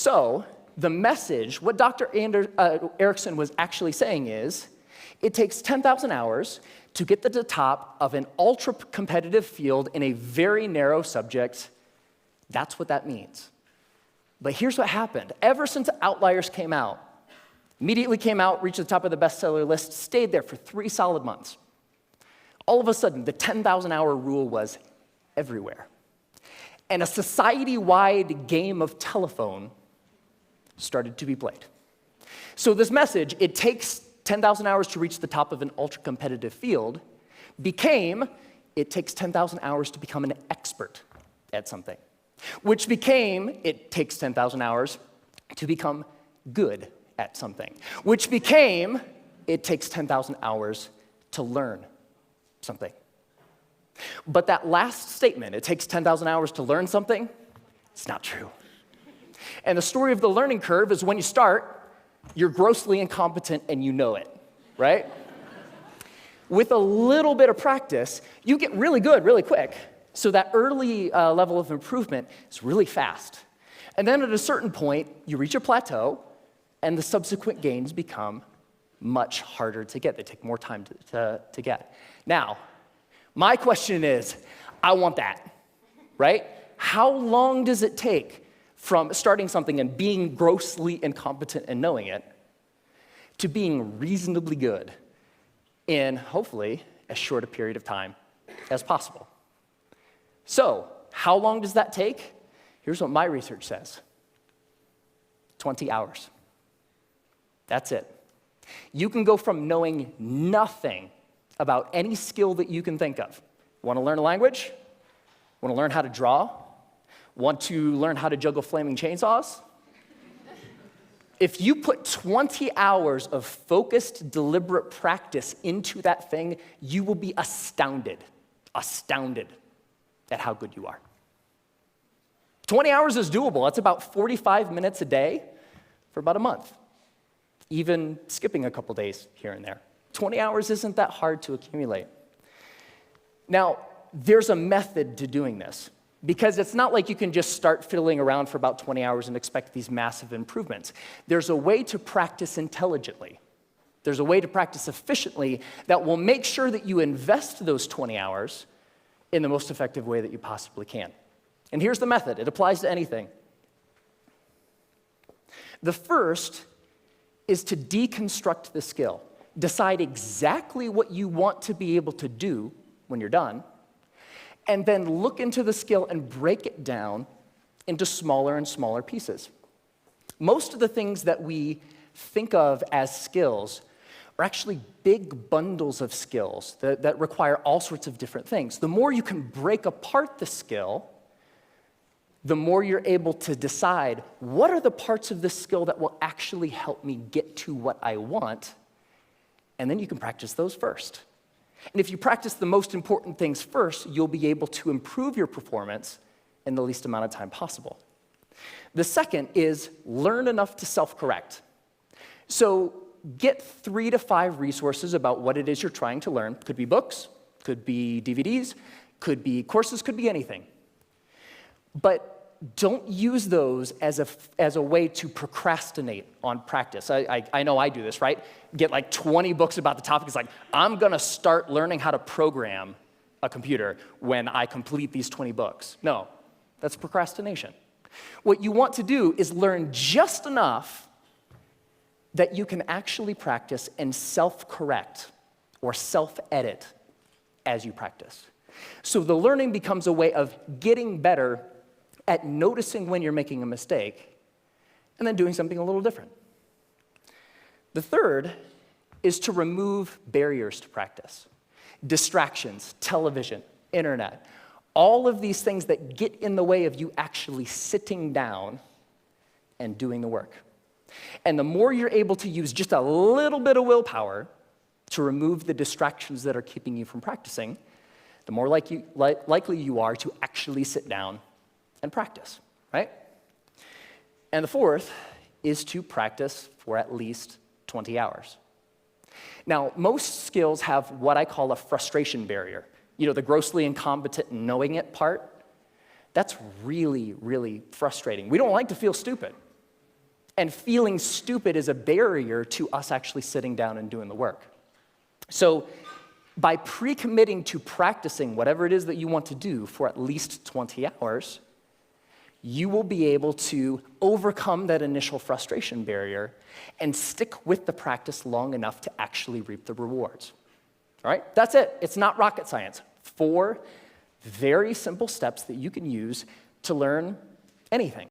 So the message, what Dr. Erickson was actually saying is, it takes 10,000 hours to get to the top of an ultra-competitive field in a very narrow subject. That's what that means. But here's what happened. Ever since Outliers came out, immediately came out, reached the top of the bestseller list, stayed there for 3 solid months. All of a sudden, the 10,000-hour rule was everywhere. And a society-wide game of telephone started to be played. So this message, it takes 10,000 hours to reach the top of an ultra-competitive field, became, it takes 10,000 hours to become an expert at something, which became, it takes 10,000 hours to become good at something, which became, it takes 10,000 hours to learn something. But that last statement, it takes 10,000 hours to learn something, it's not true. And the story of the learning curve is when you start, you're grossly incompetent and you know it, right? With a little bit of practice, you get really good really quick. So that early level of improvement is really fast. And then at a certain point, you reach a plateau, and the subsequent gains become much harder to get. They take more time to get. Now, my question is, I want that, right? How long does it take from starting something and being grossly incompetent and knowing it to being reasonably good in, hopefully, as short a period of time as possible? So, how long does that take? Here's what my research says. 20 hours. That's it. You can go from knowing nothing about any skill that you can think of. Want to learn a language? Want to learn how to draw? Want to learn how to juggle flaming chainsaws? If you put 20 hours of focused, deliberate practice into that thing, you will be astounded at how good you are. 20 hours is doable. That's about 45 minutes a day for about a month, even skipping a couple days here and there. 20 hours isn't that hard to accumulate. Now, there's a method to doing this, because it's not like you can just start fiddling around for about 20 hours and expect these massive improvements. There's a way to practice intelligently. There's a way to practice efficiently that will make sure that you invest those 20 hours in the most effective way that you possibly can. And here's the method. It applies to anything. The first is to deconstruct the skill. Decide exactly what you want to be able to do when you're done, and then look into the skill and break it down into smaller and smaller pieces. Most of the things that we think of as skills are actually big bundles of skills that require all sorts of different things. The more you can break apart the skill, the more you're able to decide what are the parts of this skill that will actually help me get to what I want, and then you can practice those first. And if you practice the most important things first, you'll be able to improve your performance in the least amount of time possible. The second is learn enough to self-correct. So get 3 to 5 resources about what it is you're trying to learn. Could be books, could be DVDs, could be courses, could be anything. But don't use those as a way to procrastinate on practice. I know I do this, right? Get like 20 books about the topic. It's like, I'm going to start learning how to program a computer when I complete these 20 books. No, that's procrastination. What you want to do is learn just enough that you can actually practice and self-correct or self-edit as you practice. So the learning becomes a way of getting better at noticing when you're making a mistake and then doing something a little different. The third is to remove barriers to practice. Distractions, television, internet, all of these things that get in the way of you actually sitting down and doing the work. And the more you're able to use just a little bit of willpower to remove the distractions that are keeping you from practicing, the more likely you are to actually sit down and practice, right? And the fourth is to practice for at least 20 hours. Now, most skills have what I call a frustration barrier. You know, the grossly incompetent and knowing it part. That's really, really frustrating. We don't like to feel stupid. And feeling stupid is a barrier to us actually sitting down and doing the work. So by pre-committing to practicing whatever it is that you want to do for at least 20 hours, you will be able to overcome that initial frustration barrier and stick with the practice long enough to actually reap the rewards. All right? That's it. It's not rocket science. 4 very simple steps that you can use to learn anything.